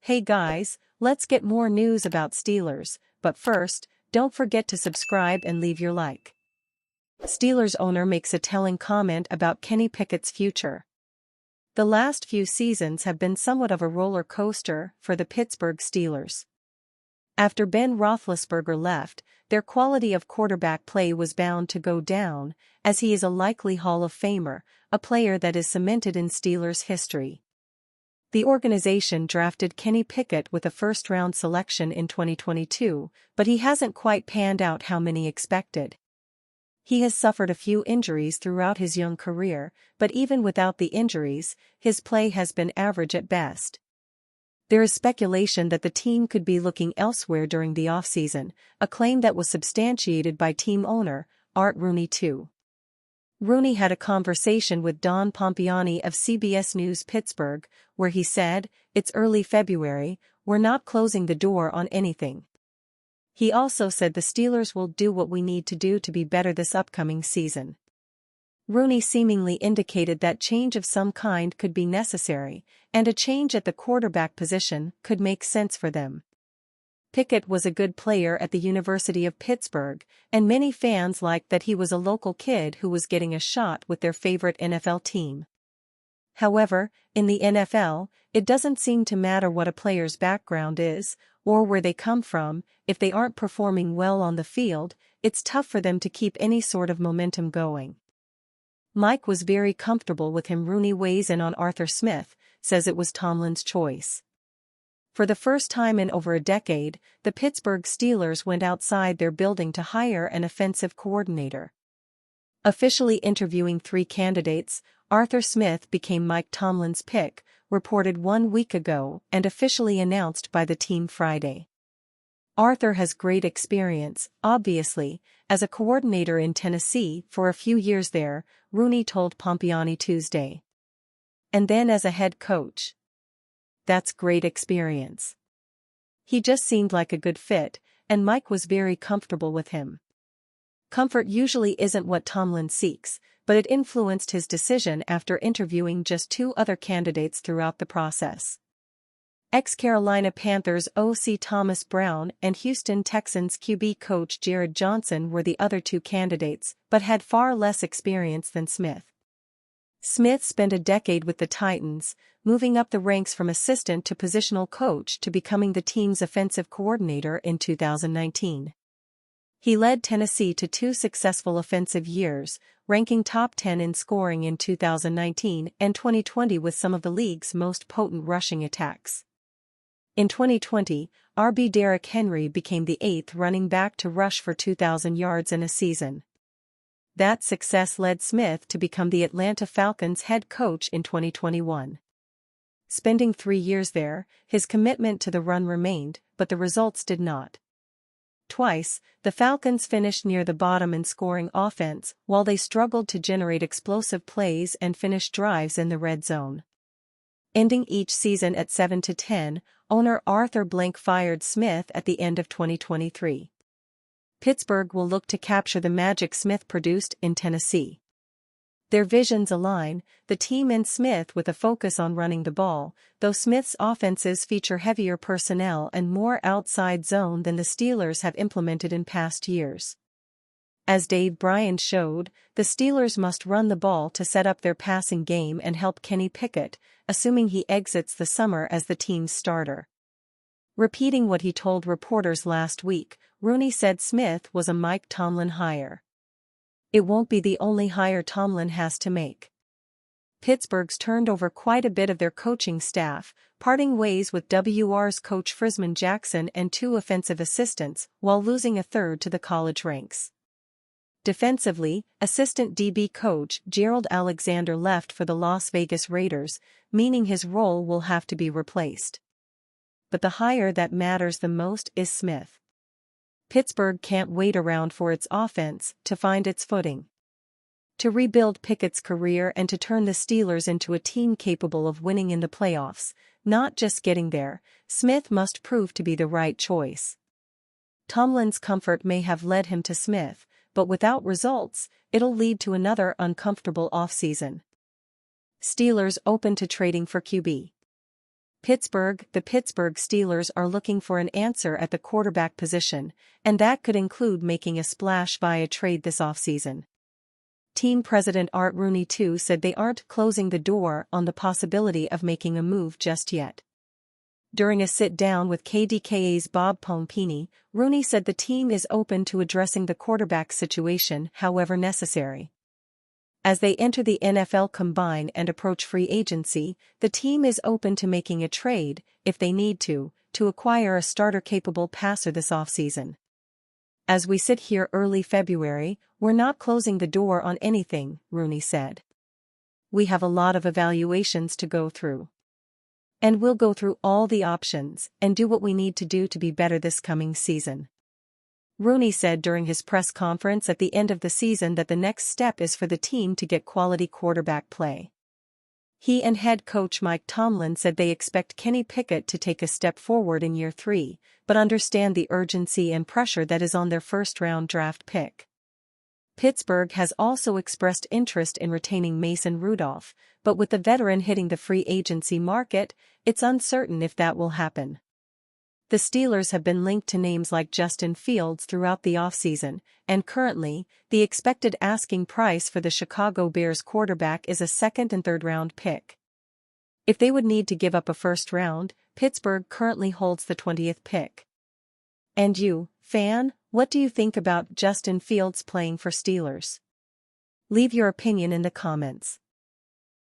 Hey guys, let's get more news about Steelers, but first, don't forget to subscribe and leave your like. Steelers owner makes a telling comment about Kenny Pickett's future. The last few seasons have been somewhat of a roller coaster for the Pittsburgh Steelers. After Ben Roethlisberger left, their quality of quarterback play was bound to go down, as he is a likely Hall of Famer, a player that is cemented in Steelers history. The organization drafted Kenny Pickett with a first-round selection in 2022, but he hasn't quite panned out how many expected. He has suffered a few injuries throughout his young career, but even without the injuries, his play has been average at best. There is speculation that the team could be looking elsewhere during the offseason, a claim that was substantiated by team owner, Art Rooney too. Rooney had a conversation with Don Pompiani of CBS News Pittsburgh, where he said, "It's early February, we're not closing the door on anything." He also said the Steelers will do what we need to do to be better this upcoming season. Rooney seemingly indicated that change of some kind could be necessary, and a change at the quarterback position could make sense for them. Pickett was a good player at the University of Pittsburgh, and many fans liked that he was a local kid who was getting a shot with their favorite NFL team. However, in the NFL, it doesn't seem to matter what a player's background is, or where they come from. If they aren't performing well on the field, it's tough for them to keep any sort of momentum going. Mike was very comfortable with him. Rooney weighs in on Arthur Smith, says it was Tomlin's choice. For the first time in over a decade, the Pittsburgh Steelers went outside their building to hire an offensive coordinator. Officially interviewing 3 candidates, Arthur Smith became Mike Tomlin's pick, reported 1 week ago and officially announced by the team Friday. Arthur has great experience, obviously, as a coordinator in Tennessee for a few years there, Rooney told Pompiani Tuesday. And then as a head coach. That's great experience. He just seemed like a good fit, and Mike was very comfortable with him. Comfort usually isn't what Tomlin seeks, but it influenced his decision after interviewing just 2 other candidates throughout the process. Ex-Carolina Panthers OC Thomas Brown and Houston Texans QB coach Jared Johnson were the other 2 candidates, but had far less experience than Smith. Smith spent a decade with the Titans, moving up the ranks from assistant to positional coach to becoming the team's offensive coordinator in 2019. He led Tennessee to 2 successful offensive years, ranking top 10 in scoring in 2019 and 2020 with some of the league's most potent rushing attacks. In 2020, RB Derrick Henry became the 8th running back to rush for 2,000 yards in a season. That success led Smith to become the Atlanta Falcons head coach in 2021. Spending 3 years there, his commitment to the run remained, but the results did not. Twice, the Falcons finished near the bottom in scoring offense, while they struggled to generate explosive plays and finish drives in the red zone. Ending each season at 7-10, owner Arthur Blank fired Smith at the end of 2023. Pittsburgh will look to capture the magic Smith produced in Tennessee. Their visions align, the team and Smith with a focus on running the ball, though Smith's offenses feature heavier personnel and more outside zone than the Steelers have implemented in past years. As Dave Bryan showed, the Steelers must run the ball to set up their passing game and help Kenny Pickett, assuming he exits the summer as the team's starter. Repeating what he told reporters last week, Rooney said Smith was a Mike Tomlin hire. It won't be the only hire Tomlin has to make. Pittsburgh's turned over quite a bit of their coaching staff, parting ways with WR's coach Frisman Jackson and 2 offensive assistants, while losing a third to the college ranks. Defensively, assistant DB coach Gerald Alexander left for the Las Vegas Raiders, meaning his role will have to be replaced. But the hire that matters the most is Smith. Pittsburgh can't wait around for its offense to find its footing. To rebuild Pickett's career and to turn the Steelers into a team capable of winning in the playoffs, not just getting there, Smith must prove to be the right choice. Tomlin's comfort may have led him to Smith, but without results, it'll lead to another uncomfortable offseason. Steelers open to trading for QB. The Pittsburgh Steelers are looking for an answer at the quarterback position, and that could include making a splash via trade this offseason. Team president Art Rooney too said they aren't closing the door on the possibility of making a move just yet. During a sit-down with KDKA's Bob Pompeani, Rooney said the team is open to addressing the quarterback situation however necessary. As they enter the NFL Combine and approach free agency, the team is open to making a trade, if they need to acquire a starter-capable passer this offseason. As we sit here early February, we're not closing the door on anything, Rooney said. We have a lot of evaluations to go through. And we'll go through all the options and do what we need to do to be better this coming season. Rooney said during his press conference at the end of the season that the next step is for the team to get quality quarterback play. He and head coach Mike Tomlin said they expect Kenny Pickett to take a step forward in year 3, but understand the urgency and pressure that is on their first-round draft pick. Pittsburgh has also expressed interest in retaining Mason Rudolph, but with the veteran hitting the free agency market, it's uncertain if that will happen. The Steelers have been linked to names like Justin Fields throughout the offseason, and currently, the expected asking price for the Chicago Bears quarterback is a second and third-round pick. If they would need to give up a first round, Pittsburgh currently holds the 20th pick. And you, fan, what do you think about Justin Fields playing for Steelers? Leave your opinion in the comments.